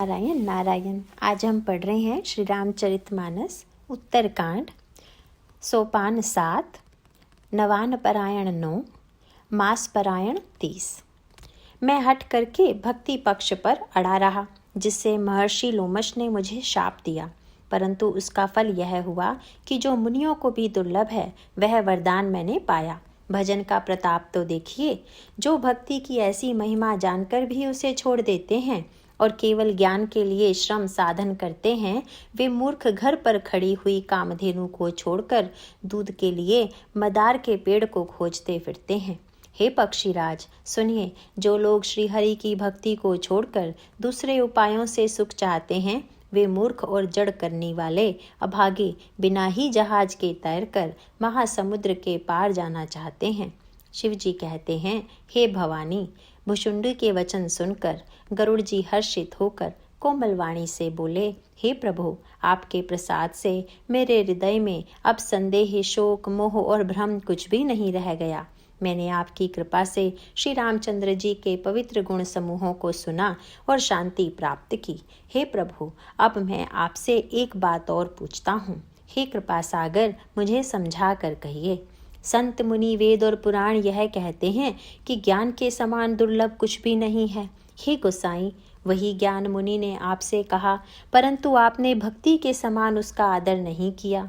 नारायण नारायण। आज हम पढ़ रहे हैं श्री रामचरितमानस उत्तरकांड, सोपान 7, नवान परायण 9, मास परायण 30। मैं हट करके भक्ति पक्ष पर अड़ा रहा, जिससे महर्षि लोमश ने मुझे शाप दिया, परंतु उसका फल यह हुआ कि जो मुनियों को भी दुर्लभ है वह वरदान मैंने पाया। भजन का प्रताप तो देखिए। जो भक्ति की ऐसी महिमा जानकर भी उसे छोड़ देते हैं और केवल ज्ञान के लिए श्रम साधन करते हैं, वे मूर्ख घर पर खड़ी हुई कामधेनु को छोड़कर दूध के लिए मदार के पेड़ को खोजते फिरते हैं। हे पक्षीराज, सुनिए, जो लोग श्रीहरि की भक्ति को छोड़कर दूसरे उपायों से सुख चाहते हैं, वे मूर्ख और जड़ करने वाले अभागे बिना ही जहाज के तैरकर महासमुद्र के पार जाना चाहते हैं। शिव जी कहते हैं, हे भवानी, भुशुंडी के वचन सुनकर गरुड़ जी हर्षित होकर कोमल वाणी से बोले, हे प्रभु, आपके प्रसाद से मेरे हृदय में अब संदेह, शोक, मोह और भ्रम कुछ भी नहीं रह गया। मैंने आपकी कृपा से श्री रामचंद्र जी के पवित्र गुण समूहों को सुना और शांति प्राप्त की। हे प्रभु, अब मैं आपसे एक बात और पूछता हूँ। हे कृपा सागर, मुझे समझा कर कहिए। संत मुनि वेद और पुराण यह कहते हैं कि ज्ञान के समान दुर्लभ कुछ भी नहीं है। हे गोसाई, वही ज्ञान मुनि ने आपसे कहा, परंतु आपने भक्ति के समान उसका आदर नहीं किया।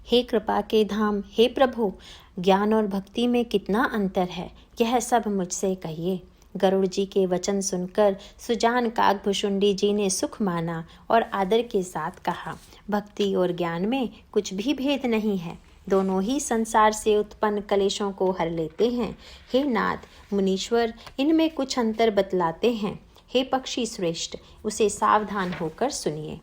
हे कृपा के धाम, हे प्रभु, ज्ञान और भक्ति में कितना अंतर है, यह सब मुझसे कहिए। गरुड़ जी के वचन सुनकर सुजान काकभुशुंडी जी ने सुख माना और आदर के साथ कहा, भक्ति और ज्ञान में कुछ भी भेद नहीं है, दोनों ही संसार से उत्पन्न कलेशों को हर लेते हैं। हे नाथ मुनीश्वर, इनमें कुछ अंतर बतलाते हैं। हे पक्षी श्रेष्ठ, उसे सावधान होकर सुनिए।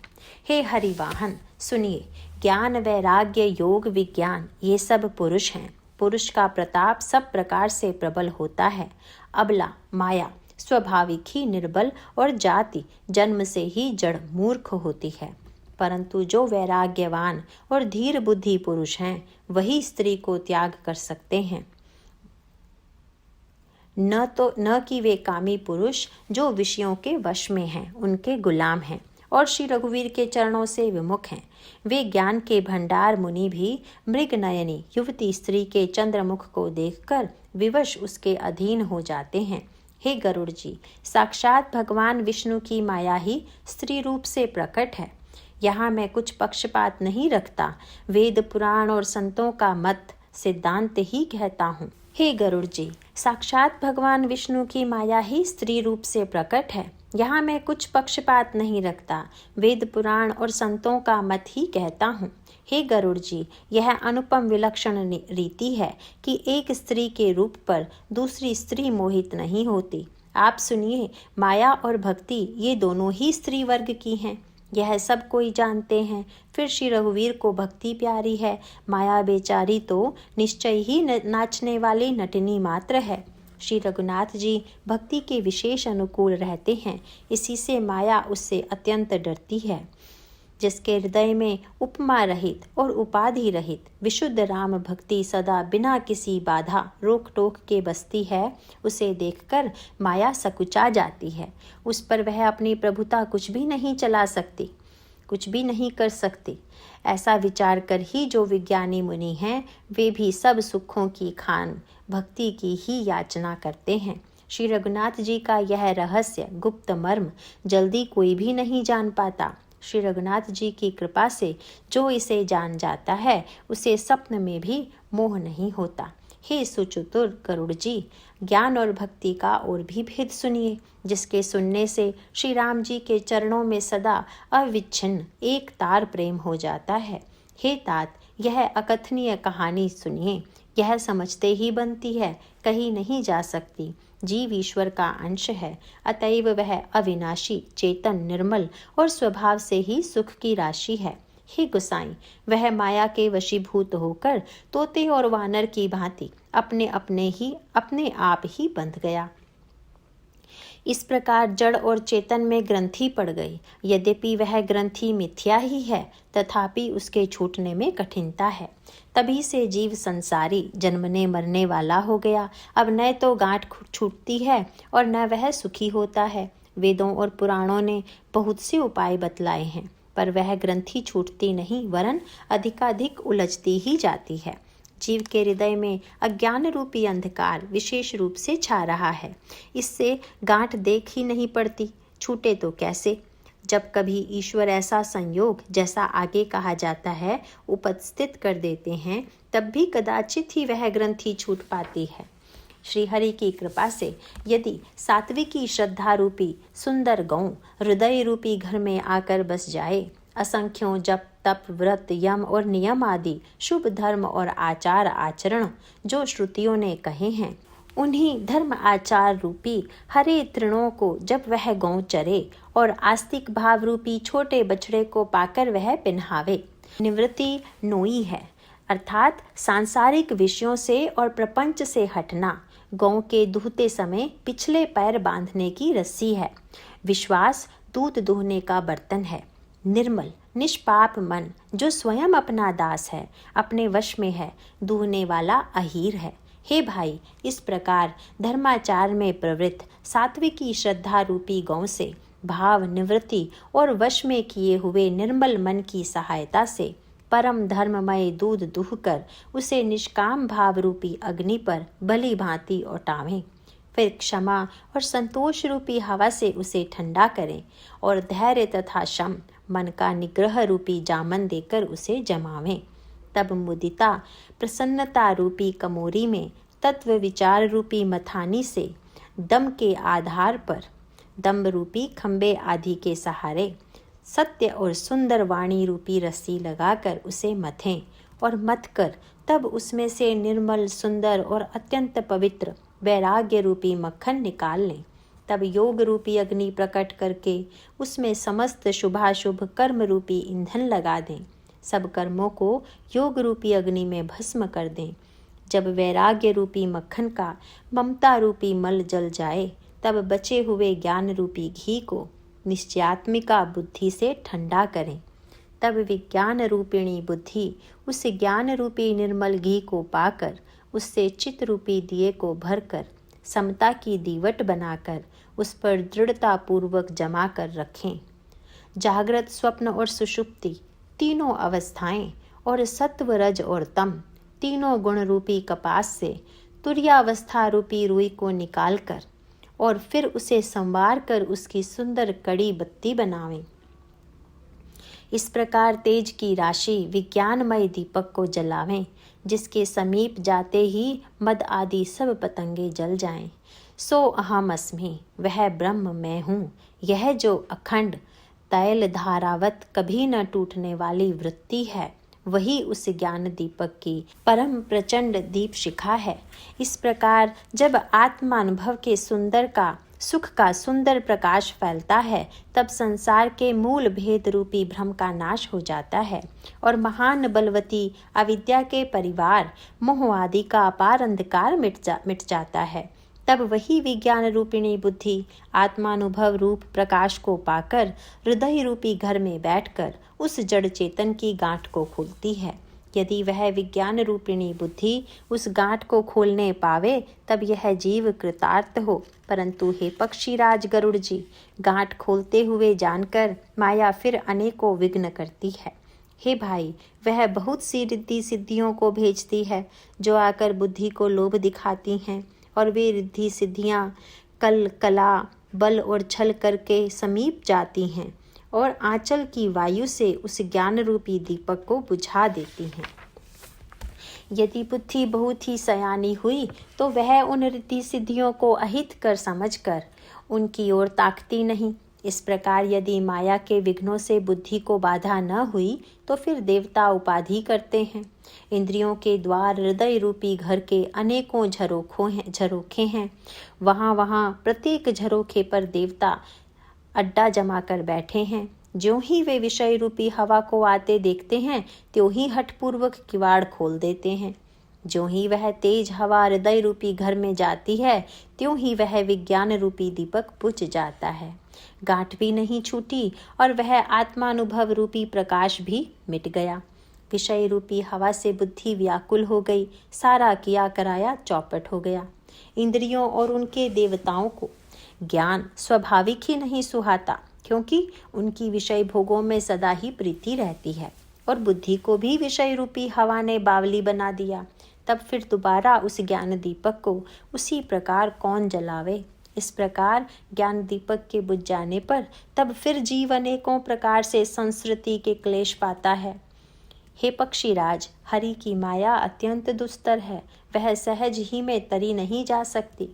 हे हरिवाहन, सुनिए, ज्ञान, वैराग्य, योग, विज्ञान, ये सब पुरुष हैं। पुरुष का प्रताप सब प्रकार से प्रबल होता है। अबला माया स्वाभाविक ही निर्बल और जाति जन्म से ही जड़ मूर्ख होती है, परंतु जो वैराग्यवान और धीर बुद्धि पुरुष हैं, वही स्त्री को त्याग कर सकते हैं। न कि वे कामी पुरुष जो विषयों के वश में हैं, उनके गुलाम हैं और श्री रघुवीर के चरणों से विमुख हैं। वे ज्ञान के भंडार मुनि भी मृग नयनी युवती स्त्री के चंद्रमुख को देखकर विवश उसके अधीन हो जाते हैं। हे गरुड़ जी, साक्षात भगवान विष्णु की माया ही स्त्री रूप से प्रकट है। यहाँ मैं कुछ पक्षपात नहीं रखता, वेद पुराण और संतों का मत सिद्धांत ही कहता हूँ। हे गरुड़ जी, साक्षात भगवान विष्णु की माया ही स्त्री रूप से प्रकट है। यहाँ मैं कुछ पक्षपात नहीं रखता, वेद पुराण और संतों का मत ही कहता हूँ। हे गरुड़ जी, यह अनुपम विलक्षण रीति है कि एक स्त्री के रूप पर दूसरी स्त्री मोहित नहीं होती। आप सुनिए, माया और भक्ति ये दोनों ही स्त्री वर्ग की हैं, यह सब कोई जानते हैं। फिर श्री रघुवीर को भक्ति प्यारी है, माया बेचारी तो निश्चय ही नाचने वाली नटनी मात्र है। श्री रघुनाथ जी भक्ति के विशेष अनुकूल रहते हैं, इसी से माया उससे अत्यंत डरती है। जिसके हृदय में उपमा रहित और उपाधि रहित विशुद्ध राम भक्ति सदा बिना किसी बाधा रोक टोक के बसती है, उसे देखकर माया सकुचा जाती है। उस पर वह अपनी प्रभुता कुछ भी नहीं चला सकती, कुछ भी नहीं कर सकती। ऐसा विचार कर ही जो विज्ञानी मुनि हैं, वे भी सब सुखों की खान भक्ति की ही याचना करते हैं। श्री रघुनाथ जी का यह रहस्य गुप्त मर्म जल्दी कोई भी नहीं जान पाता। श्री रघुनाथ जी की कृपा से जो इसे जान जाता है, उसे स्वप्न में भी मोह नहीं होता। हे सुचतुर गरुड़ जी, ज्ञान और भक्ति का और भी भेद सुनिए, जिसके सुनने से श्री राम जी के चरणों में सदा अविच्छिन्न एक तार प्रेम हो जाता है। हे तात, यह अकथनीय कहानी सुनिए, यह समझते ही बनती है, कहीं नहीं जा सकती। जीव ईश्वर का अंश है, अतएव वह अविनाशी, चेतन, निर्मल और स्वभाव से ही सुख की राशि है। हे गुसाई, वह माया के वशीभूत होकर तोते और वानर की भांति अपने आप ही बंध गया। इस प्रकार जड़ और चेतन में ग्रंथि पड़ गई। यद्यपि वह ग्रंथि मिथ्या ही है, तथापि उसके छूटने में कठिनता है। तभी से जीव संसारी जन्मने मरने वाला हो गया। अब न तो गांठ छूटती है और न वह सुखी होता है। वेदों और पुराणों ने बहुत से उपाय बतलाए हैं, पर वह ग्रंथि छूटती नहीं, वरन अधिकाधिक उलझती ही जाती है। जीव के हृदय में अज्ञान रूपी अंधकार विशेष रूप से छा रहा है। इससे गांठ देख ही नहीं पड़ती, छूटे तो कैसे। जब कभी ईश्वर ऐसा संयोग, जैसा आगे कहा जाता है, उपस्थित कर देते हैं, तब भी कदाचित ही वह ग्रंथि छूट पाती है। श्री हरि की कृपा से यदि सात्विकी श्रद्धा रूपी सुंदर गौ हृदय रूपी घर में आकर बस जाए, असंख्यों जप तप व्रत यम और नियम आदि शुभ धर्म और आचार आचरण जो श्रुतियों ने कहे हैं, उन्हीं धर्म आचार रूपी हरे तृणों को जब वह गौ चरे और आस्तिक भाव रूपी छोटे बछड़े को पाकर वह पिन्हावे। निवृत्ति नोई है, अर्थात सांसारिक विषयों से और प्रपंच से हटना गौ के दूहते समय पिछले पैर बांधने की रस्सी है। विश्वास दूध दूहने का बर्तन है। निर्मल निष्पाप मन जो स्वयं अपना दास है, अपने वश में है, दूहने वाला अहीर है। हे भाई, इस प्रकार धर्माचार में प्रवृत्त सात्विकी श्रद्धा रूपी गौ से भाव निवृत्ति और वश में किए हुए निर्मल मन की सहायता से परम धर्ममय दूध दूह कर उसे निष्काम भाव रूपी अग्नि पर भली भांति औटावें। फिर क्षमा और संतोष रूपी हवा से उसे ठंडा करें और धैर्य तथा शम मन का निग्रह रूपी जामन देकर उसे जमावें। तब मुदिता प्रसन्नता रूपी कमोरी में तत्व विचार रूपी मथानी से दम के आधार पर दम्भ रूपी खंबे आदि के सहारे सत्य और सुंदर वाणी रूपी रस्सी लगाकर उसे मथें और मथ कर तब उसमें से निर्मल सुंदर और अत्यंत पवित्र वैराग्य रूपी मक्खन निकाल लें। तब योग रूपी अग्नि प्रकट करके उसमें समस्त शुभाशुभ कर्म रूपी ईंधन लगा दें। सब कर्मों को योग रूपी अग्नि में भस्म कर दें। जब वैराग्य रूपी मक्खन का ममता रूपी मल जल जाए, तब बचे हुए ज्ञान रूपी घी को निश्चयात्मिका बुद्धि से ठंडा करें। तब विज्ञान रूपिणी बुद्धि उस ज्ञान रूपी निर्मल घी को पाकर उससे चित्त रूपी दिए को भरकर समता की दीवट बनाकर उस पर दृढ़ता पूर्वक जमा कर रखें। जागृत स्वप्न और सुषुप्ति तीनों अवस्थाएं और सत्व रज और तम तीनों गुण रूपी कपास से तुर्यावस्था रूपी रुई को निकालकर और फिर उसे संवार कर उसकी सुंदर कड़ी बत्ती बनावें। इस प्रकार तेज की राशि विज्ञानमय दीपक को जलावें, जिसके समीप जाते ही मद आदि सब पतंगे जल जाएं। सो अहम अस्मि, वह ब्रह्म मैं हूँ। यह जो अखंड तैल धारावत कभी न टूटने वाली वृत्ति है, वही उस ज्ञान दीपक की परम प्रचंड दीप शिखा है। इस प्रकार जब आत्मानुभव के सुख का सुंदर प्रकाश फैलता है, तब संसार के मूल भेद रूपी भ्रम का नाश हो जाता है और महान बलवती अविद्या के परिवार मोह आदि का अपार अंधकार मिट जाता है। तब वही विज्ञान रूपिणी बुद्धि आत्मानुभव रूप प्रकाश को पाकर हृदय रूपी घर में बैठकर उस जड़ चेतन की गांठ को खोलती है। यदि वह विज्ञान रूपिणी बुद्धि उस गांठ को खोलने पावे, तब यह जीव कृतार्थ हो। परंतु हे पक्षीराज गरुड़ जी, गांठ खोलते हुए जानकर माया फिर अनेकों विघ्न करती है। हे भाई, वह बहुत सी रिद्धि सिद्धियों को भेजती है जो आकर बुद्धि को लोभ दिखाती हैं, और वे रिद्धि सिद्धियां कला बल और छल करके समीप जाती हैं और आंचल की वायु से उस ज्ञान रूपी दीपक को बुझा देती हैं। यदि बुद्धि बहुत ही सयानी हुई तो वह उन रिद्धि सिद्धियों को अहित कर समझकर उनकी ओर ताकती नहीं। इस प्रकार यदि माया के विघ्नों से बुद्धि को बाधा न हुई तो फिर देवता उपाधि करते हैं। इंद्रियों के द्वार हृदय रूपी घर के अनेकों झरोखे हैं। वहाँ प्रत्येक झरोखे पर देवता अड्डा जमा कर बैठे हैं। ज्यों ही वे विषय रूपी हवा को आते देखते हैं, त्यों ही हठपूर्वक किवाड़ खोल देते हैं। ज्यों ही वह तेज हवा हृदय रूपी घर में जाती है, त्यों ही वह विज्ञान रूपी दीपक बुझ जाता है। गांठ भी नहीं छूटी और वह आत्मानुभव रूपी प्रकाश भी मिट गया। विषय रूपी हवा से बुद्धि व्याकुल हो गई, सारा किया कराया चौपट हो गया। इंद्रियों और उनके देवताओं को ज्ञान स्वाभाविक ही नहीं सुहाता, क्योंकि उनकी विषय भोगों में सदा ही प्रीति रहती है और बुद्धि को भी विषय रूपी हवा ने बावली बना दिया। तब फिर दोबारा उस ज्ञान दीपक को उसी प्रकार कौन जलावे। इस प्रकार ज्ञान दीपक के बुझ जाने पर तब फिर जीव अनेकों प्रकार से संस्कृति के क्लेश पाता है। हे पक्षीराज, हरि की माया अत्यंत दुस्तर है, वह सहज ही में तरी नहीं जा सकती।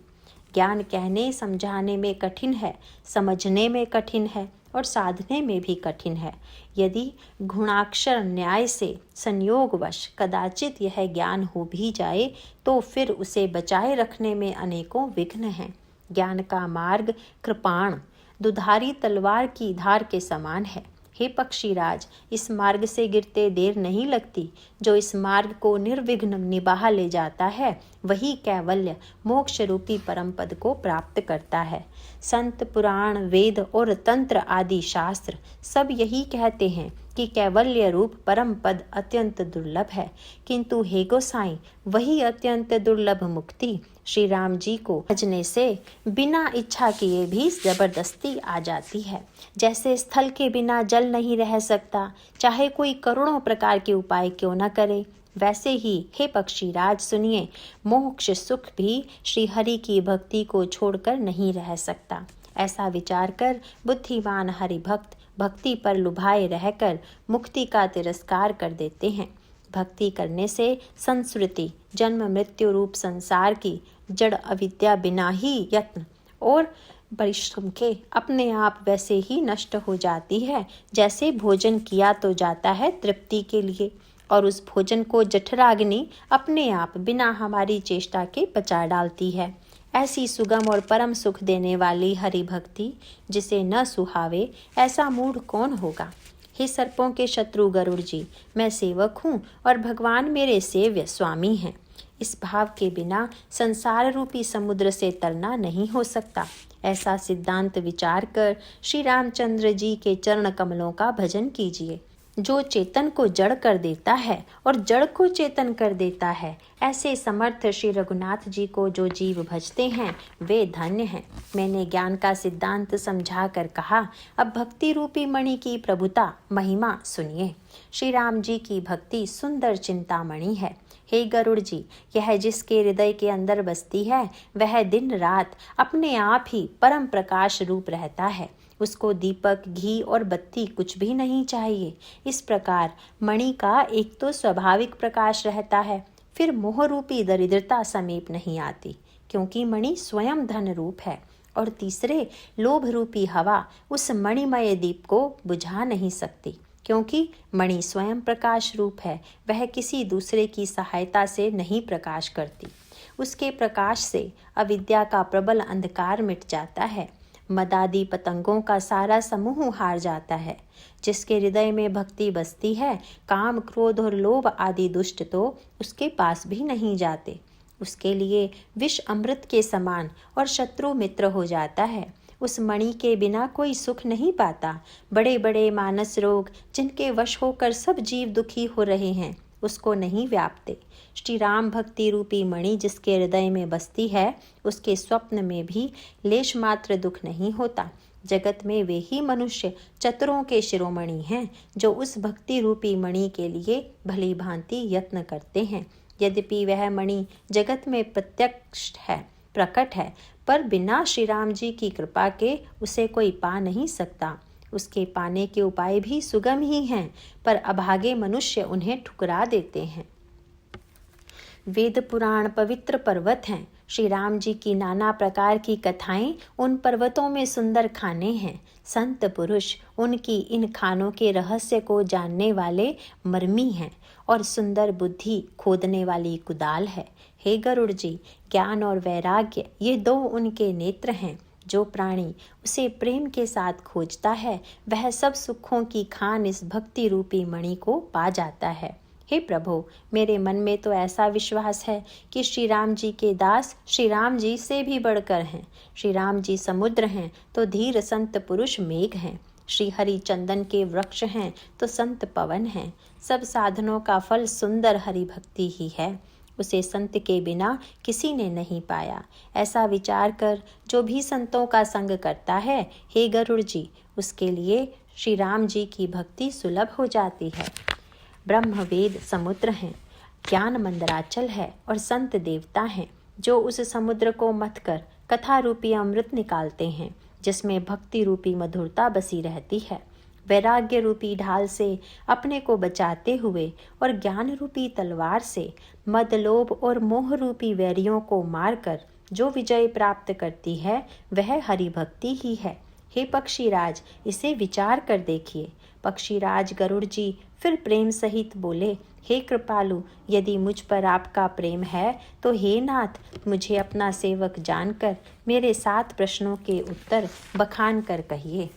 ज्ञान कहने समझाने में कठिन है, समझने में कठिन है और साधने में भी कठिन है। यदि गुणाक्षर न्याय से संयोगवश कदाचित यह ज्ञान हो भी जाए तो फिर उसे बचाए रखने में अनेकों विघ्न हैं। ज्ञान का मार्ग कृपाण दुधारी तलवार की धार के समान है। हे पक्षीराज, इस मार्ग से गिरते देर नहीं लगती। जो इस मार्ग को निर्विघ्न निभा ले जाता है वही कैवल्य मोक्ष रूपी परम पद को प्राप्त करता है। संत, पुराण, वेद और तंत्र आदि शास्त्र सब यही कहते हैं कि कैवल्य रूप परम पद अत्यंत दुर्लभ है, किंतु हे गोसाई, वही अत्यंत दुर्लभ मुक्ति श्री राम जी को भजने से बिना इच्छा किए भी जबरदस्ती आ जाती है। जैसे स्थल के बिना जल नहीं रह सकता, चाहे कोई करोड़ों प्रकार के उपाय क्यों न करे, वैसे ही हे पक्षीराज सुनिए, मोक्ष सुख भी श्री हरि की भक्ति को छोड़कर नहीं रह सकता। ऐसा विचार कर बुद्धिमान हरि भक्त भक्ति पर लुभाए रहकर मुक्ति का तिरस्कार कर देते हैं। भक्ति करने से संस्कृति जन्म मृत्यु रूप संसार की जड़ अविद्या बिना ही यत्न और परिश्रम के अपने आप वैसे ही नष्ट हो जाती है, जैसे भोजन किया तो जाता है तृप्ति के लिए और उस भोजन को जठराग्नि अपने आप बिना हमारी चेष्टा के पचा डालती है। ऐसी सुगम और परम सुख देने वाली हरि भक्ति जिसे न सुहावे, ऐसा मूढ़ कौन होगा। हे सर्पों के शत्रु गरुड़ जी, मैं सेवक हूँ और भगवान मेरे सेव्य स्वामी हैं। इस भाव के बिना संसार रूपी समुद्र से तरना नहीं हो सकता। ऐसा सिद्धांत विचार कर श्री रामचंद्र जी के चरण कमलों का भजन कीजिए। जो चेतन को जड़ कर देता है और जड़ को चेतन कर देता है, ऐसे समर्थ श्री रघुनाथ जी को जो जीव भजते हैं वे धन्य हैं। मैंने ज्ञान का सिद्धांत समझा कर कहा, अब भक्ति रूपी मणि की प्रभुता महिमा सुनिए। श्री राम जी की भक्ति सुंदर चिंतामणि है। हे गरुड़ जी, यह जिसके हृदय के अंदर बसती है वह दिन रात अपने आप ही परम प्रकाश रूप रहता है। उसको दीपक, घी और बत्ती कुछ भी नहीं चाहिए। इस प्रकार मणि का एक तो स्वाभाविक प्रकाश रहता है, फिर मोह रूपी दरिद्रता समीप नहीं आती, क्योंकि मणि स्वयं धन रूप है, और तीसरे लोभ रूपी हवा उस मणिमय दीप को बुझा नहीं सकती, क्योंकि मणि स्वयं प्रकाश रूप है। वह किसी दूसरे की सहायता से नहीं प्रकाश करती। उसके प्रकाश से अविद्या का प्रबल अंधकार मिट जाता है। मदादी पतंगों का सारा समूह हार जाता है। जिसके हृदय में भक्ति बसती है, काम, क्रोध और लोभ आदि दुष्ट तो उसके पास भी नहीं जाते। उसके लिए विष अमृत के समान और शत्रु मित्र हो जाता है। उस मणि के बिना कोई सुख नहीं पाता। बड़े बड़े मानस रोग जिनके वश होकर सब जीव दुखी हो रहे हैं, उसको नहीं व्यापते। श्री राम भक्ति रूपी मणि जिसके हृदय में बसती है, उसके स्वप्न में भी लेश मात्र दुख नहीं होता। जगत में वे ही मनुष्य चतुरों के शिरोमणि हैं जो उस भक्ति रूपी मणि के लिए भली भांति यत्न करते हैं। यद्यपि वह मणि जगत में प्रत्यक्ष है, प्रकट है, पर बिना श्री राम जी की कृपा के उसे कोई पा नहीं सकता। उसके पाने के उपाय भी सुगम ही हैं, पर अभागे मनुष्य उन्हें ठुकरा देते हैं। वेद पुराण पवित्र पर्वत हैं। श्री राम जी की नाना प्रकार की कथाएं उन पर्वतों में सुंदर खाने हैं। संत पुरुष उनकी इन खानों के रहस्य को जानने वाले मर्मी हैं और सुंदर बुद्धि खोदने वाली कुदाल है। हे गरुड़ जी, ज्ञान और वैराग्य ये दो उनके नेत्र हैं। जो प्राणी उसे प्रेम के साथ खोजता है, वह सब सुखों की खान इस भक्ति रूपी मणि को पा जाता है। हे प्रभु, मेरे मन में तो ऐसा विश्वास है कि श्री राम जी के दास श्री राम जी से भी बढ़कर हैं। श्री राम जी समुद्र हैं तो धीर संत पुरुष मेघ हैं। श्री हरि चंदन के वृक्ष हैं तो संत पवन हैं। सब साधनों का फल सुंदर हरि भक्ति ही है। उसे संत के बिना किसी ने नहीं पाया। ऐसा विचार कर जो भी संतों का संग करता है, हे गरुड़ जी, उसके लिए श्री राम जी की भक्ति सुलभ हो जाती है। ब्रह्म वेद समुद्र हैं, ज्ञान मंदराचल है और संत देवता हैं, जो उस समुद्र को मथ कर कथा रूपी अमृत निकालते हैं, जिसमें भक्ति रूपी मधुरता बसी रहती है। वैराग्य रूपी ढाल से अपने को बचाते हुए और ज्ञान रूपी तलवार से मद लोभ और मोह रूपी वैरियों को मारकर जो विजय प्राप्त करती है, वह हरि भक्ति ही है। हे पक्षीराज, इसे विचार कर देखिए। पक्षीराज गरुड़ जी फिर प्रेम सहित बोले, हे कृपालु, यदि मुझ पर आपका प्रेम है तो हे नाथ, मुझे अपना सेवक जानकर मेरे 7 प्रश्नों के उत्तर बखान कर कहिए।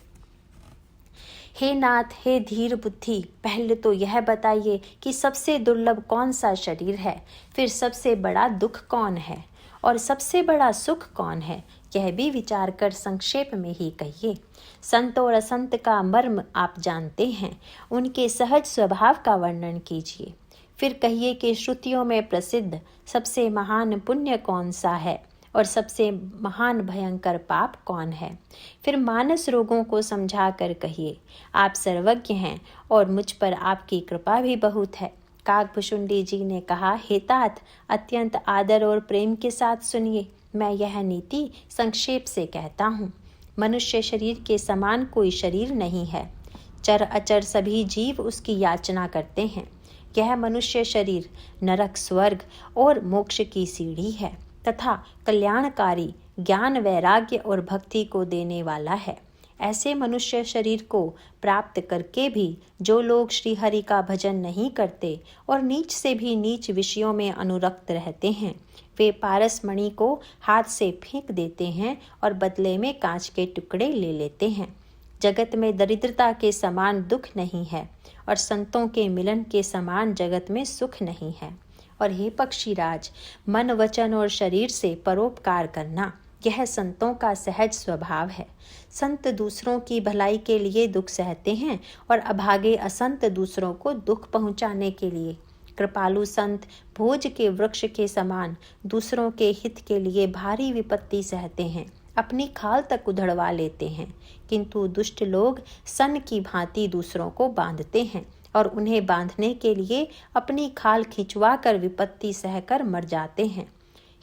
हे नाथ, हे धीर बुद्धि, पहले तो यह बताइए कि सबसे दुर्लभ कौन सा शरीर है, फिर सबसे बड़ा दुख कौन है और सबसे बड़ा सुख कौन है, यह भी विचार कर संक्षेप में ही कहिए। संत और असंत का मर्म आप जानते हैं, उनके सहज स्वभाव का वर्णन कीजिए। फिर कहिए कि श्रुतियों में प्रसिद्ध सबसे महान पुण्य कौन सा है और सबसे महान भयंकर पाप कौन है। फिर मानस रोगों को समझा कर कहिए, आप सर्वज्ञ हैं और मुझ पर आपकी कृपा भी बहुत है। काकभुशुंडी जी ने कहा, हे तात, अत्यंत आदर और प्रेम के साथ सुनिए, मैं यह नीति संक्षेप से कहता हूँ। मनुष्य शरीर के समान कोई शरीर नहीं है। चर अचर सभी जीव उसकी याचना करते हैं। यह मनुष्य शरीर नरक, स्वर्ग और मोक्ष की सीढ़ी है तथा कल्याणकारी ज्ञान, वैराग्य और भक्ति को देने वाला है। ऐसे मनुष्य शरीर को प्राप्त करके भी जो लोग श्री हरि का भजन नहीं करते और नीच से भी नीच विषयों में अनुरक्त रहते हैं, वे पारस मणि को हाथ से फेंक देते हैं और बदले में कांच के टुकड़े ले लेते हैं। जगत में दरिद्रता के समान दुख नहीं है और संतों के मिलन के समान जगत में सुख नहीं है। और हे पक्षीराज, मन, वचन और शरीर से परोपकार करना, यह संतों का सहज स्वभाव है। संत दूसरों की भलाई के लिए दुख सहते हैं और अभागे असंत दूसरों को दुख पहुंचाने के लिए। कृपालु संत भोज के वृक्ष के समान दूसरों के हित के लिए भारी विपत्ति सहते हैं, अपनी खाल तक उधड़वा लेते हैं, किंतु दुष्ट लोग सन की भांति दूसरों को बांधते हैं और उन्हें बांधने के लिए अपनी खाल खिंचवा कर विपत्ति सहकर मर जाते हैं।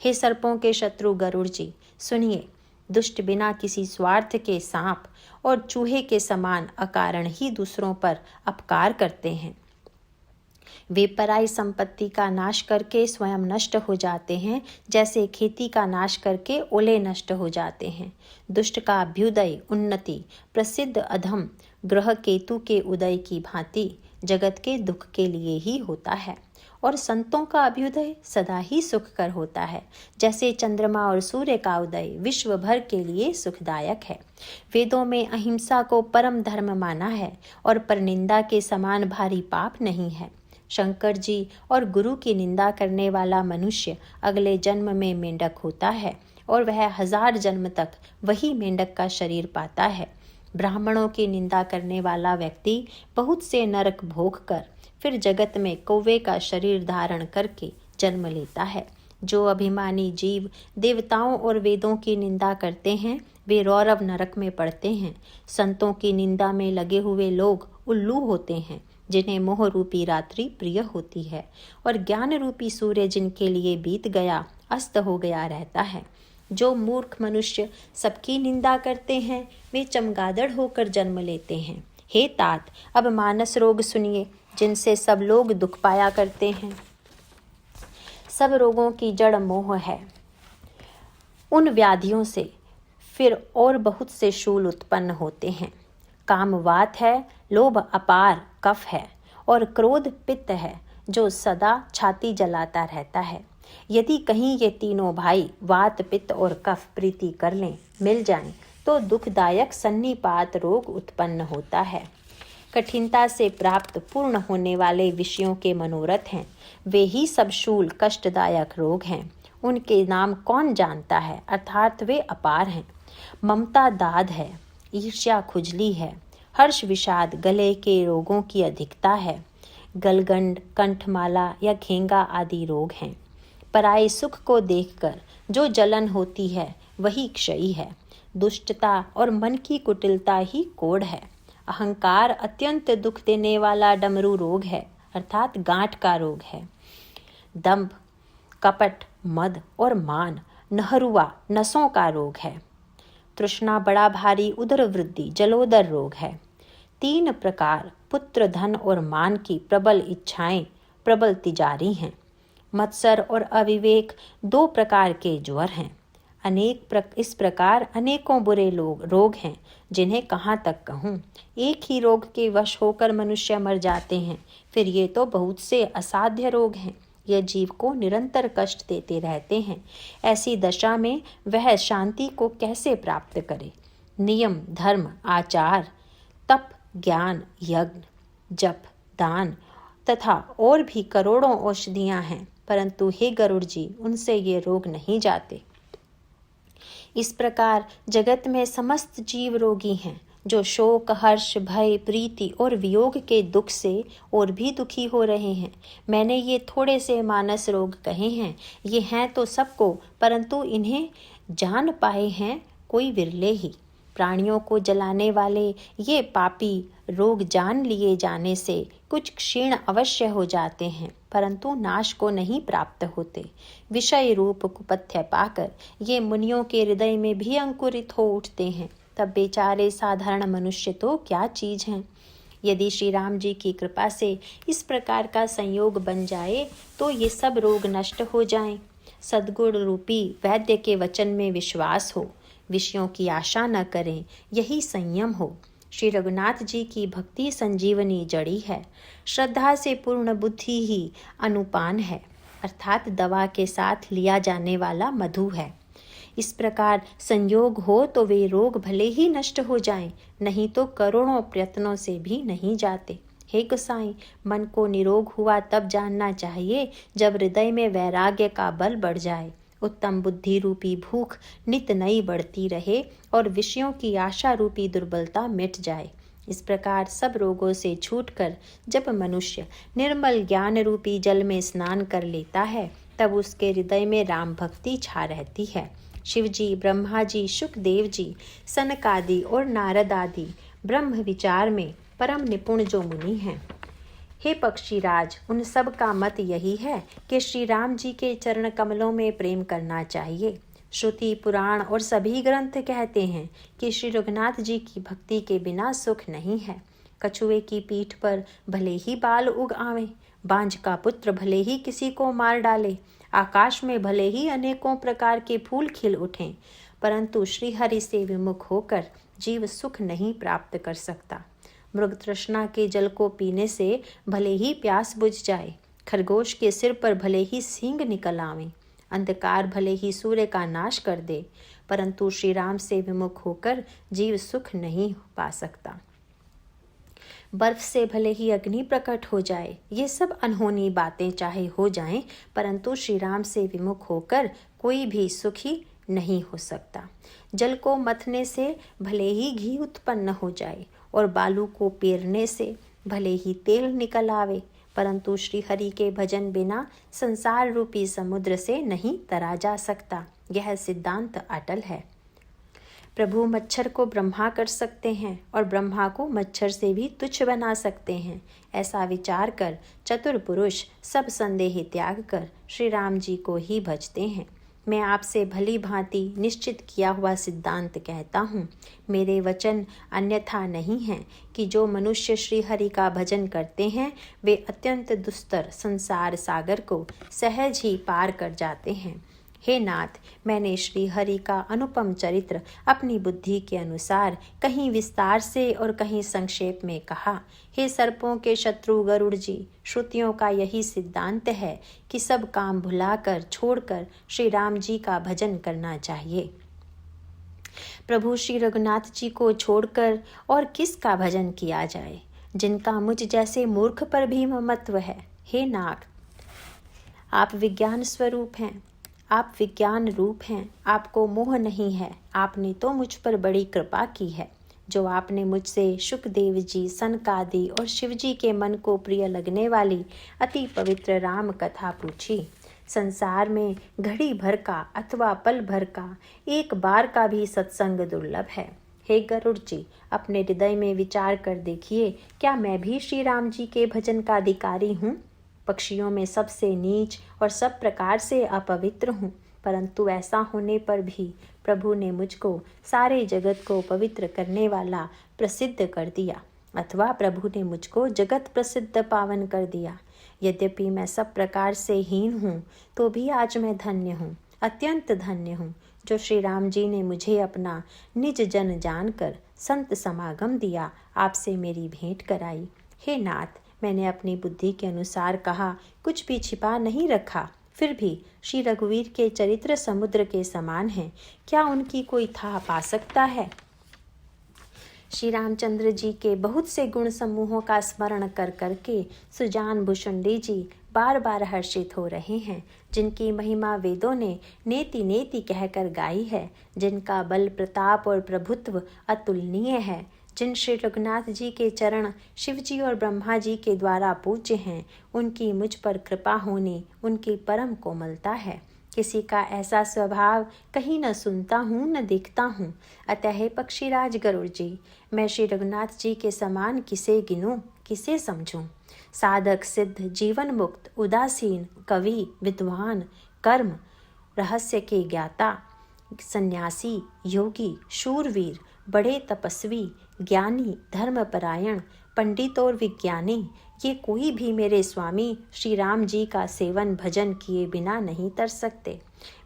हे सर्पों के शत्रु गरुड़ जी, सुनिए, दुष्ट बिना किसी स्वार्थ के सांप और चूहे के समान अकारण ही दूसरों पर अपकार करते हैं। वे पराई संपत्ति का नाश करके स्वयं नष्ट हो जाते हैं, जैसे खेती का नाश करके ओले नष्ट हो जाते हैं। दुष्ट का अभ्युदय उन्नति, प्रसिद्ध अधम ग्रह केतु के उदय की भांति जगत के दुख के लिए ही होता है और संतों का अभ्युदय सदा ही सुखकर होता है, जैसे चंद्रमा और सूर्य का उदय विश्व भर के लिए सुखदायक है। वेदों में अहिंसा को परम धर्म माना है और परनिंदा के समान भारी पाप नहीं है। शंकर जी और गुरु की निंदा करने वाला मनुष्य अगले जन्म में मेंढक होता है और वह 1000 जन्म तक वही मेंढक का शरीर पाता है। ब्राह्मणों की निंदा करने वाला व्यक्ति बहुत से नरक भोग कर फिर जगत में कौवे का शरीर धारण करके जन्म लेता है। जो अभिमानी जीव देवताओं और वेदों की निंदा करते हैं, वे रौरव नरक में पड़ते हैं। संतों की निंदा में लगे हुए लोग उल्लू होते हैं, जिन्हें मोह रूपी रात्रि प्रिय होती है और ज्ञान रूपी सूर्य जिनके लिए बीत गया अस्त हो गया रहता है। जो मूर्ख मनुष्य सबकी निंदा करते हैं, वे चमगादड़ होकर जन्म लेते हैं। हे तात, अब मानस रोग सुनिए, जिनसे सब लोग दुख पाया करते हैं। सब रोगों की जड़ मोह है। उन व्याधियों से फिर और बहुत से शूल उत्पन्न होते हैं। काम वात है, लोभ अपार कफ है और क्रोध पित्त है, जो सदा छाती जलाता रहता है। यदि कहीं ये तीनों भाई वात, पित्त और कफ प्रीति कर लें, मिल जाएं, तो दुखदायक सन्निपात रोग उत्पन्न होता है। कठिनता से प्राप्त पूर्ण होने वाले विषयों के मनोरथ हैं, वे ही सब शूल कष्टदायक रोग हैं। उनके नाम कौन जानता है, अर्थात वे अपार हैं। ममता दाद है, ईर्ष्या खुजली है, हर्ष विषाद गले के रोगों की अधिकता है, गलगंड, कंठमाला या घेंगा आदि रोग हैं। पराये सुख को देखकर जो जलन होती है वही क्षयी है। दुष्टता और मन की कुटिलता ही कोढ़ है। अहंकार अत्यंत दुख देने वाला डमरू रोग है, अर्थात गांठ का रोग है। दंभ, कपट, मद और मान नहरुआ नसों का रोग है। तृष्णा बड़ा भारी उदर वृद्धि जलोदर रोग है। 3 प्रकार पुत्र, धन और मान की प्रबल इच्छाएं प्रबल तिजारी हैं। मत्सर और अविवेक 2 प्रकार के ज्वर हैं। इस प्रकार अनेकों बुरे रोग हैं जिन्हें कहाँ तक कहूँ। एक ही रोग के वश होकर मनुष्य मर जाते हैं, फिर ये तो बहुत से असाध्य रोग हैं। यह जीव को निरंतर कष्ट देते रहते हैं। ऐसी दशा में वह शांति को कैसे प्राप्त करे। नियम, धर्म, आचार, तप, ज्ञान, यज्ञ, जप, दान तथा और भी करोड़ों औषधियां हैं, परंतु हे गरुड़ जी, उनसे ये रोग नहीं जाते। इस प्रकार जगत में समस्त जीव रोगी हैं, जो शोक, हर्ष, भय, प्रीति और वियोग के दुख से और भी दुखी हो रहे हैं। मैंने ये थोड़े से मानस रोग कहे हैं, ये हैं तो सबको, परंतु इन्हें जान पाए हैं कोई विरले ही। प्राणियों को जलाने वाले ये पापी रोग जान लिए जाने से कुछ क्षीण अवश्य हो जाते हैं, परंतु नाश को नहीं प्राप्त होते। विषय रूप कुपथ्य पाकर ये मुनियों के हृदय में भी अंकुरित हो उठते हैं। तब बेचारे साधारण मनुष्य तो क्या चीज हैं। यदि श्री राम जी की कृपा से इस प्रकार का संयोग बन जाए तो ये सब रोग नष्ट हो जाएं। सद्गुण रूपी वैद्य के वचन में विश्वास हो, विषयों की आशा न करें, यही संयम हो। श्री रघुनाथ जी की भक्ति संजीवनी जड़ी है। श्रद्धा से पूर्ण बुद्धि ही अनुपान है, अर्थात दवा के साथ लिया जाने वाला मधु है। इस प्रकार संयोग हो तो वे रोग भले ही नष्ट हो जाएं, नहीं तो करोड़ों प्रयत्नों से भी नहीं जाते। हे गोसाई, मन को निरोग हुआ तब जानना चाहिए जब हृदय में वैराग्य का बल बढ़ जाए, उत्तम बुद्धि रूपी भूख नित नई बढ़ती रहे और विषयों की आशा रूपी दुर्बलता मिट जाए। इस प्रकार सब रोगों से छूटकर जब मनुष्य निर्मल ज्ञान रूपी जल में स्नान कर लेता है, तब उसके हृदय में राम भक्ति छा रहती है। शिवजी, ब्रह्मा जी, शुकदेव जी, सनक आदि और नारद आदि ब्रह्म विचार में परम निपुण जो मुनि हैं, हे पक्षीराज, उन सब का मत यही है कि श्री राम जी के चरण कमलों में प्रेम करना चाहिए। श्रुति, पुराण और सभी ग्रंथ कहते हैं कि श्री रघुनाथ जी की भक्ति के बिना सुख नहीं है। कछुए की पीठ पर भले ही बाल उग आवे, बांझ का पुत्र भले ही किसी को मार डाले, आकाश में भले ही अनेकों प्रकार के फूल खिल उठें, परंतु श्रीहरि से विमुख होकर जीव सुख नहीं प्राप्त कर सकता। मृग तृष्णा के जल को पीने से भले ही प्यास बुझ जाए, खरगोश के सिर पर भले ही सींग निकल आवे, अंधकार भले ही सूर्य का नाश कर दे, परंतु श्री राम से विमुख होकर जीव सुख नहीं पा सकता। बर्फ से भले ही अग्नि प्रकट हो जाए, ये सब अनहोनी बातें चाहे हो जाएं, परंतु श्री राम से विमुख होकर कोई भी सुखी नहीं हो सकता। जल को मथने से भले ही घी उत्पन्न हो जाए और बालू को पेरने से भले ही तेल निकल आवे, परंतु श्री हरि के भजन बिना संसार रूपी समुद्र से नहीं तरा जा सकता। यह सिद्धांत अटल है। प्रभु मच्छर को ब्रह्मा कर सकते हैं और ब्रह्मा को मच्छर से भी तुच्छ बना सकते हैं। ऐसा विचार कर चतुर पुरुष सब संदेह त्याग कर श्री राम जी को ही भजते हैं। मैं आपसे भली भांति निश्चित किया हुआ सिद्धांत कहता हूँ। मेरे वचन अन्यथा नहीं हैं कि जो मनुष्य श्री हरि का भजन करते हैं वे अत्यंत दुस्तर संसार सागर को सहज ही पार कर जाते हैं। हे नाथ, मैंने श्री हरि का अनुपम चरित्र अपनी बुद्धि के अनुसार कहीं विस्तार से और कहीं संक्षेप में कहा। हे सर्पों के शत्रु गरुड़ जी, श्रुतियों का यही सिद्धांत है कि सब काम भुलाकर छोड़कर श्री राम जी का भजन करना चाहिए। प्रभु श्री रघुनाथ जी को छोड़कर और किसका भजन किया जाए, जिनका मुझ जैसे मूर्ख पर भी ममत्व है। हे नाथ, आप विज्ञान स्वरूप हैं, आप विज्ञान रूप हैं, आपको मोह नहीं है। आपने तो मुझ पर बड़ी कृपा की है। जो आपने मुझसे शुकदेव जी, सनकादि और शिवजी के मन को प्रिय लगने वाली अति पवित्र राम कथा पूछी, संसार में घड़ी भर का अथवा पल भर का एक बार का भी सत्संग दुर्लभ है। हे गरुड़ जी, अपने हृदय में विचार कर देखिए, क्या मैं भी श्री राम जी के भजन का अधिकारी हूँ? पक्षियों में सबसे नीच और सब प्रकार से अपवित्र हूँ, परंतु ऐसा होने पर भी प्रभु ने मुझको सारे जगत को पवित्र करने वाला प्रसिद्ध कर दिया, अथवा प्रभु ने मुझको जगत प्रसिद्ध पावन कर दिया। यद्यपि मैं सब प्रकार से हीन हूँ, तो भी आज मैं धन्य हूँ, अत्यंत धन्य हूँ, जो श्री राम जी ने मुझे अपना निज जन जानकर संत समागम दिया, आपसे मेरी भेंट कराई। हे नाथ, मैंने अपनी बुद्धि के अनुसार कहा, कुछ भी छिपा नहीं रखा, फिर भी श्री रघुवीर के चरित्र समुद्र के समान हैं, क्या उनकी कोई था पा सकता है? श्री रामचंद्र जी के बहुत से गुण समूहों का स्मरण कर करके सुजान भुषुंडी जी बार बार हर्षित हो रहे हैं, जिनकी महिमा वेदों ने नेति नेति कहकर गाई है, जिनका बल प्रताप और प्रभुत्व अतुलनीय है, जिन श्री रघुनाथ जी के चरण शिव जी और ब्रह्मा जी के द्वारा पूज्य हैं, उनकी मुझ पर कृपा होनी उनकी परम कोमलता है। किसी का ऐसा स्वभाव कहीं न सुनता हूँ न देखता हूँ। अतः पक्षीराज गरुड़ जी, मैं श्री रघुनाथ जी के समान किसे गिनूं, किसे समझूं? साधक सिद्ध, जीवन मुक्त, उदासीन, कवि, विद्वान, कर्म रहस्य के ज्ञाता, सन्यासी, योगी, शूरवीर, बड़े तपस्वी, ज्ञानी, धर्मपरायण, पंडित और विज्ञानी, ये कोई भी मेरे स्वामी श्री राम जी का सेवन भजन किए बिना नहीं तर सकते।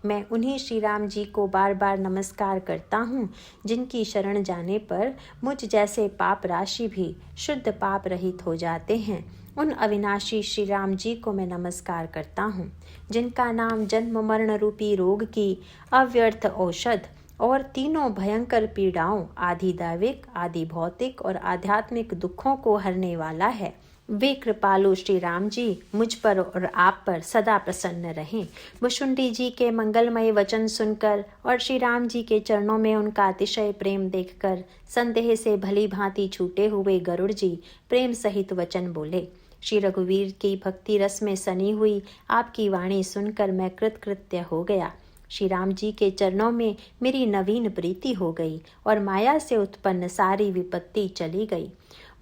मैं उन्हीं श्री राम जी को बार बार नमस्कार करता हूँ, जिनकी शरण जाने पर मुझ जैसे पाप राशि भी शुद्ध पाप रहित हो जाते हैं। उन अविनाशी श्री राम जी को मैं नमस्कार करता हूँ, जिनका नाम जन्म मरण रूपी रोग की अव्यर्थ औषध और तीनों भयंकर पीड़ाओं, आदि दैविक, आदि भौतिक और आध्यात्मिक दुखों को हरने वाला है। वे कृपालु श्री राम जी मुझ पर और आप पर सदा प्रसन्न रहें। भुषुंडी जी के मंगलमय वचन सुनकर और श्री राम जी के चरणों में उनका अतिशय प्रेम देखकर संदेह से भली भांति छूटे हुए गरुड़ जी प्रेम सहित वचन बोले। श्री रघुवीर की भक्ति रस में सनी हुई आपकी वाणी सुनकर मैं कृतकृत्य हो गया। श्री राम जी के चरणों में मेरी नवीन प्रीति हो गई और माया से उत्पन्न सारी विपत्ति चली गई।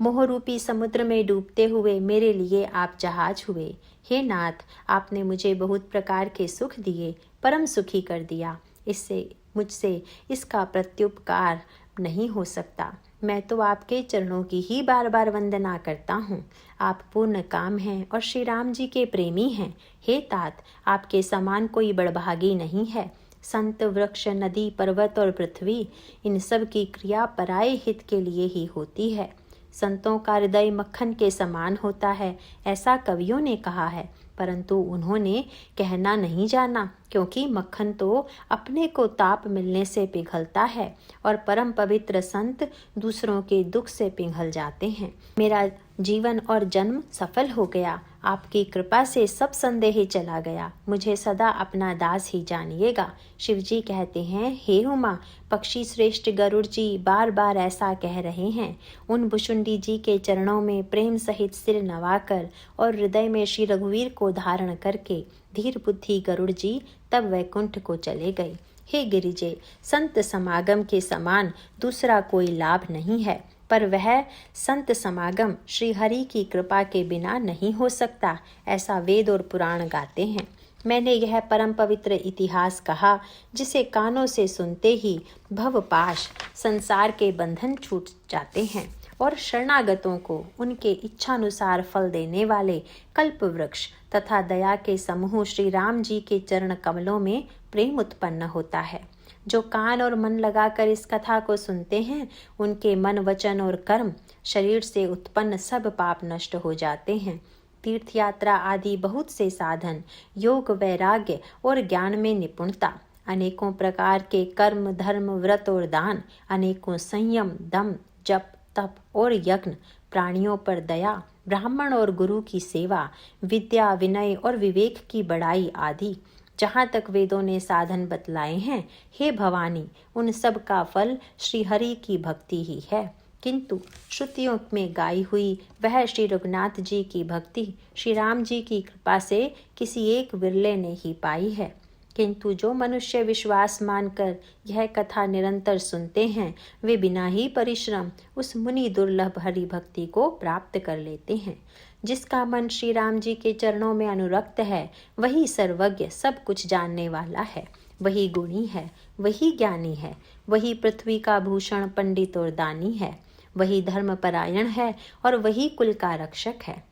मोहरूपी समुद्र में डूबते हुए मेरे लिए आप जहाज हुए। हे नाथ, आपने मुझे बहुत प्रकार के सुख दिए, परम सुखी कर दिया। इससे मुझसे इसका प्रत्युपकार नहीं हो सकता। मैं तो आपके चरणों की ही बार बार वंदना करता हूँ। आप पूर्ण काम हैं और श्री राम जी के प्रेमी हैं। हे तात, आपके समान कोई बड़भागी नहीं है। संत, वृक्ष, नदी, पर्वत और पृथ्वी, इन सब की क्रिया पराये हित के लिए ही होती है। संतों का हृदय मक्खन के समान होता है, ऐसा कवियों ने कहा है, परंतु उन्होंने कहना नहीं जाना, क्योंकि मक्खन तो अपने को ताप मिलने से पिघलता है और परम पवित्र संत दूसरों के दुख से पिघल जाते हैं। मेरा जीवन और जन्म सफल हो गया। आपकी कृपा से सब संदेह चला गया। मुझे सदा अपना दास ही जानिएगा। शिवजी कहते हैं, हे उमा, पक्षी श्रेष्ठ गरुड़ जी बार बार ऐसा कह रहे हैं। उन भुषुंडी जी के चरणों में प्रेम सहित सिर नवाकर और हृदय में श्री रघुवीर को धारण करके धीर बुद्धि गरुड़ जी तब वैकुंठ को चले गए। हे गिरिजे, संत समागम के समान दूसरा कोई लाभ नहीं है, पर वह संत समागम श्री हरि की कृपा के बिना नहीं हो सकता, ऐसा वेद और पुराण गाते हैं। मैंने यह परम पवित्र इतिहास कहा, जिसे कानों से सुनते ही भवपाश संसार के बंधन छूट जाते हैं और शरणागतों को उनके इच्छानुसार फल देने वाले कल्प वृक्ष तथा दया के समूह श्री राम जी के चरण कमलों में प्रेम उत्पन्न होता है। जो कान और मन लगाकर इस कथा को सुनते हैं, उनके मन, वचन और कर्म, शरीर से उत्पन्न सब पाप नष्ट हो जाते हैं। तीर्थ यात्रा आदि बहुत से साधन, योग, वैराग्य और ज्ञान में निपुणता, अनेकों प्रकार के कर्म, धर्म, व्रत और दान, अनेकों संयम, दम, जप, तप और यज्ञ, प्राणियों पर दया, ब्राह्मण और गुरु की सेवा, विद्या, विनय और विवेक की बड़ाई आदि, जहाँ तक वेदों ने साधन बतलाए हैं, हे भवानी, उन सब का फल श्री हरि की भक्ति ही है। किंतु श्रुतियों में गाई हुई वह श्री रघुनाथ जी की भक्ति श्री राम जी की कृपा से किसी एक विरले ने ही पाई है। किंतु जो मनुष्य विश्वास मानकर यह कथा निरंतर सुनते हैं, वे बिना ही परिश्रम उस मुनि दुर्लभ हरि भक्ति को प्राप्त कर लेते हैं। जिसका मन श्री राम जी के चरणों में अनुरक्त है, वही सर्वज्ञ सब कुछ जानने वाला है, वही गुणी है, वही ज्ञानी है, वही पृथ्वी का भूषण पंडित और दानी है, वही धर्मपरायण है और वही कुल का रक्षक है।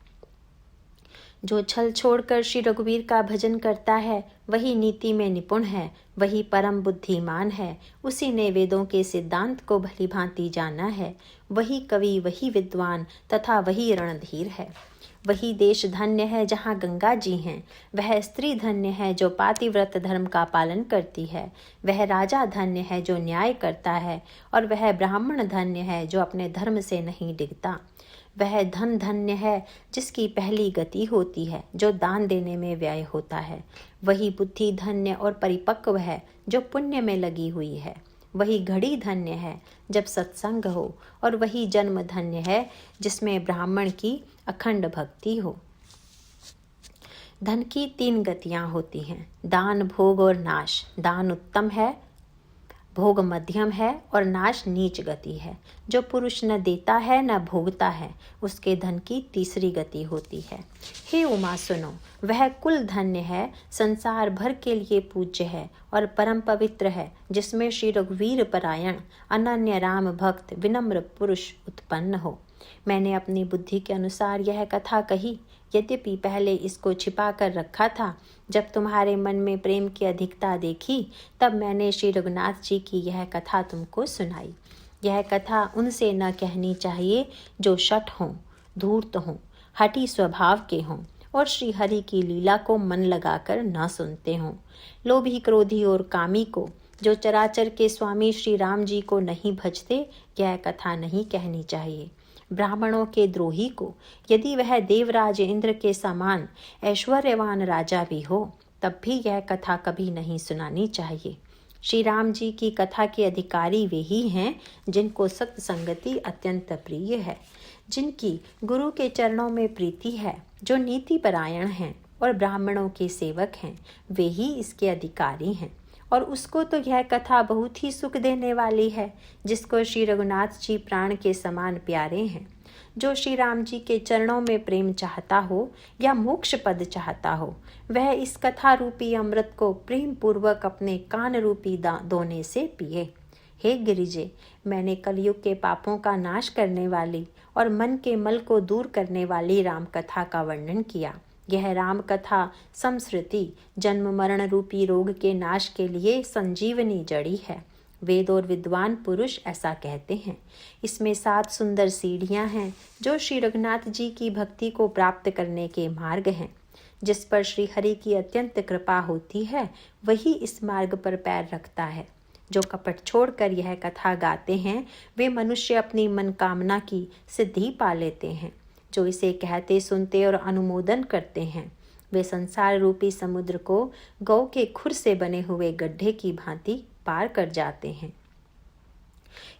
जो छल छोड़कर श्री रघुवीर का भजन करता है, वही नीति में निपुण है, वही परम बुद्धिमान है, उसी ने वेदों के सिद्धांत को भली भांति जाना है, वही कवि, वही विद्वान तथा वही रणधीर है। वही देश धन्य है जहाँ गंगा जी हैं, वह स्त्री धन्य है जो पातिव्रत धर्म का पालन करती है, वह राजा धन्य है जो न्याय करता है, और वह ब्राह्मण धन्य है जो अपने धर्म से नहीं डिगता। वह धन धन्य है जिसकी पहली गति होती है, जो दान देने में व्यय होता है। वही बुद्धि धन्य और परिपक्व है जो पुण्य में लगी हुई है। वही घड़ी धन्य है जब सत्संग हो, और वही जन्म धन्य है जिसमें ब्राह्मण की अखंड भक्ति हो। धन की 3 गतियां होती हैं, दान, भोग और नाश। दान उत्तम है, भोग मध्यम है और नाश नीच गति है। जो पुरुष न देता है न भोगता है, उसके धन की तीसरी गति होती है। हे उमा सुनो, वह कुल धन्य है, संसार भर के लिए पूज्य है और परम पवित्र है, जिसमें श्री रघुवीर परायण अनन्य राम भक्त विनम्र पुरुष उत्पन्न हो। मैंने अपनी बुद्धि के अनुसार यह कथा कही, यद्यपि पहले इसको छिपा कर रखा था। जब तुम्हारे मन में प्रेम की अधिकता देखी, तब मैंने श्री रघुनाथ जी की यह कथा तुमको सुनाई। यह कथा उनसे न कहनी चाहिए जो शठ हों, धूर्त हों, हठी स्वभाव के हों और श्री हरि की लीला को मन लगाकर न सुनते हों। लोभी, क्रोधी और कामी को, जो चराचर के स्वामी श्री राम जी को नहीं भजते, यह कथा नहीं कहनी चाहिए। ब्राह्मणों के द्रोही को, यदि वह देवराज इंद्र के समान ऐश्वर्यवान राजा भी हो, तब भी यह कथा कभी नहीं सुनानी चाहिए। श्री राम जी की कथा के अधिकारी वे ही हैं जिनको सत्संगति अत्यंत प्रिय है, जिनकी गुरु के चरणों में प्रीति है, जो नीति परायण हैं और ब्राह्मणों के सेवक हैं, वे ही इसके अधिकारी हैं। और उसको तो यह कथा बहुत ही सुख देने वाली है, जिसको श्री रघुनाथ जी प्राण के समान प्यारे हैं। जो श्री राम जी के चरणों में प्रेम चाहता हो या मोक्ष पद चाहता हो, वह इस कथा रूपी अमृत को प्रेम पूर्वक अपने कान रूपी दोने से पिए। हे गिरिजे, मैंने कलयुग के पापों का नाश करने वाली और मन के मल को दूर करने वाली राम कथा का वर्णन किया। यह राम कथा समश्रुति जन्म मरण रूपी रोग के नाश के लिए संजीवनी जड़ी है। वेद और विद्वान पुरुष ऐसा कहते हैं। इसमें 7 सुंदर सीढ़ियां हैं जो श्री रघुनाथ जी की भक्ति को प्राप्त करने के मार्ग हैं। जिस पर श्री हरि की अत्यंत कृपा होती है, वही इस मार्ग पर पैर रखता है। जो कपट छोड़कर यह कथा गाते हैं, वे मनुष्य अपनी मनकामना की सिद्धि पा लेते हैं। जो इसे कहते, सुनते और अनुमोदन करते हैं, वे संसार रूपी समुद्र को गौ के खुर से बने हुए गड्ढे की भांति पार कर जाते हैं।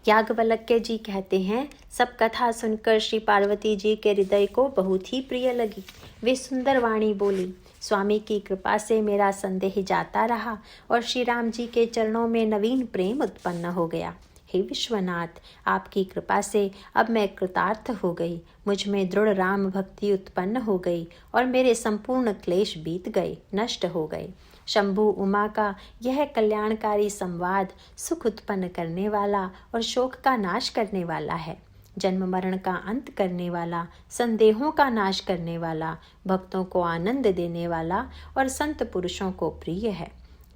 याज्ञवल्क्य जी कहते हैं, सब कथा सुनकर श्री पार्वती जी के हृदय को बहुत ही प्रिय लगी। वे सुंदर वाणी बोली, स्वामी की कृपा से मेरा संदेह जाता रहा और श्री राम जी के चरणों में नवीन प्रेम उत्पन्न हो गया। हे विश्वनाथ, आपकी कृपा से अब मैं कृतार्थ हो गई। मुझ में दृढ़ राम भक्ति उत्पन्न हो गई और मेरे संपूर्ण क्लेश बीत गए, नष्ट हो गए। शंभु उमा का यह कल्याणकारी संवाद सुख उत्पन्न करने वाला और शोक का नाश करने वाला है, जन्म मरण का अंत करने वाला, संदेहों का नाश करने वाला, भक्तों को आनंद देने वाला और संत पुरुषों को प्रिय है।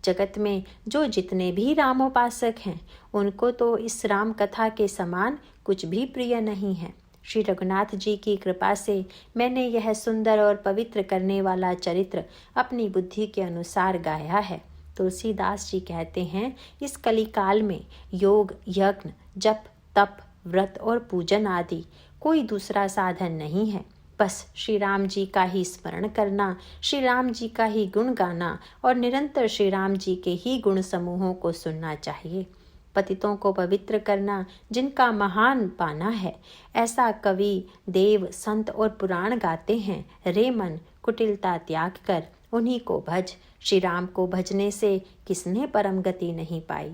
जगत में जो जितने भी रामोपासक हैं, उनको तो इस राम कथा के समान कुछ भी प्रिय नहीं है। श्री रघुनाथ जी की कृपा से मैंने यह सुंदर और पवित्र करने वाला चरित्र अपनी बुद्धि के अनुसार गाया है। तुलसीदास जी कहते हैं, इस कलिकाल में योग, यज्ञ, जप, तप, व्रत और पूजन आदि कोई दूसरा साधन नहीं है। बस श्री राम जी का ही स्मरण करना, श्री राम जी का ही गुण गाना और निरंतर श्री राम जी के ही गुण समूहों को सुनना चाहिए। पतितों को पवित्र करना जिनका महान पाना है। ऐसा कवि, देव, संत और पुराण गाते हैं। रे मन, कुटिलता त्याग कर उन्हीं को भज। श्री राम को भजने से किसने परम गति नहीं पाई।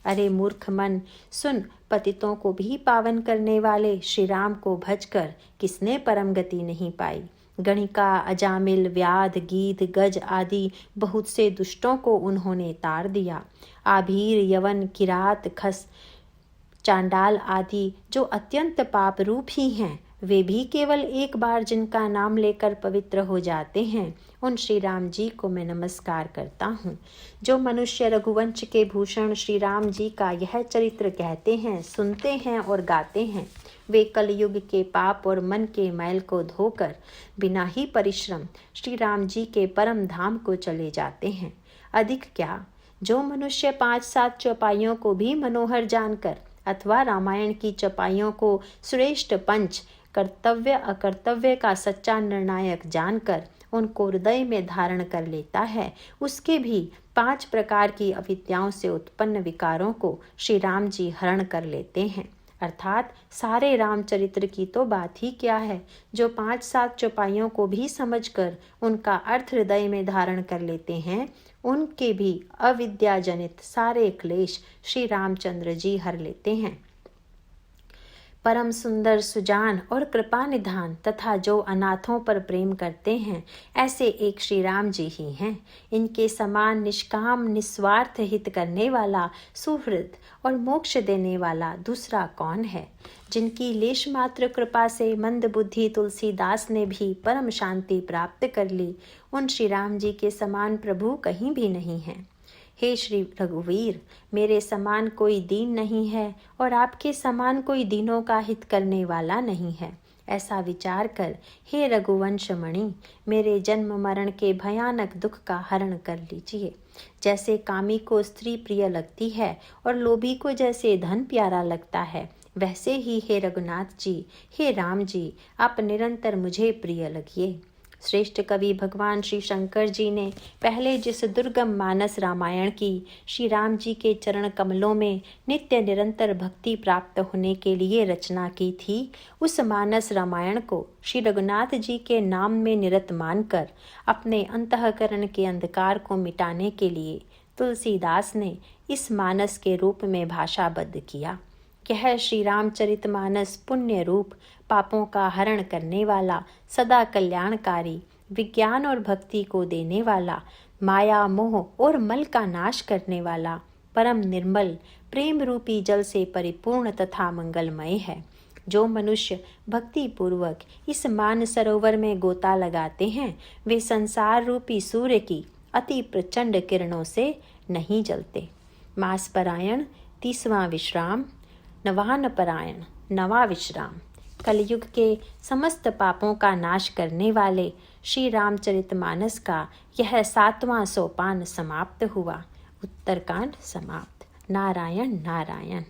अरे मूर्ख मन, सुन, पतितों को भी पावन करने वाले श्री राम को भजकर किसने परम गति नहीं पाई। गणिका, अजामिल, व्याध, गीध, गज आदि बहुत से दुष्टों को उन्होंने तार दिया। आभीर, यवन, किरात, खस, चांडाल आदि जो अत्यंत पाप रूप ही हैं, वे भी केवल एक बार जिनका नाम लेकर पवित्र हो जाते हैं, उन श्री राम जी को मैं नमस्कार करता हूँ। जो मनुष्य रघुवंश के भूषण श्री राम जी का यह चरित्र कहते हैं, सुनते हैं और गाते हैं, वे कलयुग के पाप और मन के मैल को धोकर बिना ही परिश्रम श्री राम जी के परम धाम को चले जाते हैं। अधिक क्या, जो मनुष्य 5-7 चौपाइयों को भी मनोहर जानकर अथवा रामायण की चौपाइयों को श्रेष्ठ पंच, कर्तव्य अकर्तव्य का सच्चा निर्णायक जानकर उनको हृदय में धारण कर लेता है, उसके भी 5 प्रकार की अविद्याओं से उत्पन्न विकारों को श्री राम जी हरण कर लेते हैं। अर्थात सारे रामचरित्र की तो बात ही क्या है, जो 5-7 चौपाइयों को भी समझकर उनका अर्थ हृदय में धारण कर लेते हैं, उनके भी अविद्या जनित सारे क्लेश श्री रामचंद्र जी हर लेते हैं। परम सुंदर, सुजान और कृपा निधान तथा जो अनाथों पर प्रेम करते हैं, ऐसे एक श्री राम जी ही हैं। इनके समान निष्काम, निस्वार्थ हित करने वाला, सुहृद और मोक्ष देने वाला दूसरा कौन है। जिनकी लेश मात्र कृपा से मंद बुद्धि तुलसीदास ने भी परम शांति प्राप्त कर ली, उन श्री राम जी के समान प्रभु कहीं भी नहीं है। हे श्री रघुवीर, मेरे समान कोई दीन नहीं है और आपके समान कोई दीनों का हित करने वाला नहीं है। ऐसा विचार कर हे रघुवंश मणि, मेरे जन्म मरण के भयानक दुख का हरण कर लीजिए। जैसे कामी को स्त्री प्रिय लगती है और लोभी को जैसे धन प्यारा लगता है, वैसे ही हे रघुनाथ जी, हे राम जी, आप निरंतर मुझे प्रिय लगिए। श्रेष्ठ कवि भगवान श्री शंकर जी ने पहले जिस दुर्गम मानस रामायण की श्री राम जी के चरण कमलों में नित्य निरंतर भक्ति प्राप्त होने के लिए रचना की थी, उस मानस रामायण को श्री रघुनाथ जी के नाम में निरत मानकर अपने अंतःकरण के अंधकार को मिटाने के लिए तुलसीदास ने इस मानस के रूप में भाषाबद्ध किया। यह श्री रामचरितमानस पुण्य रूप, पापों का हरण करने वाला, सदा कल्याणकारी, विज्ञान और भक्ति को देने वाला, माया मोह और मल का नाश करने वाला, परम निर्मल प्रेम रूपी जल से परिपूर्ण तथा मंगलमय है। जो मनुष्य भक्ति पूर्वक इस मान सरोवर में गोता लगाते हैं, वे संसार रूपी सूर्य की अति प्रचंड किरणों से नहीं जलते। मास परायण 30वां विश्राम, नवान परायण 9वां विश्राम। कलयुग के समस्त पापों का नाश करने वाले श्री रामचरितमानस का यह 7वां सोपान समाप्त हुआ। उत्तरकांड समाप्त। नारायण नारायण।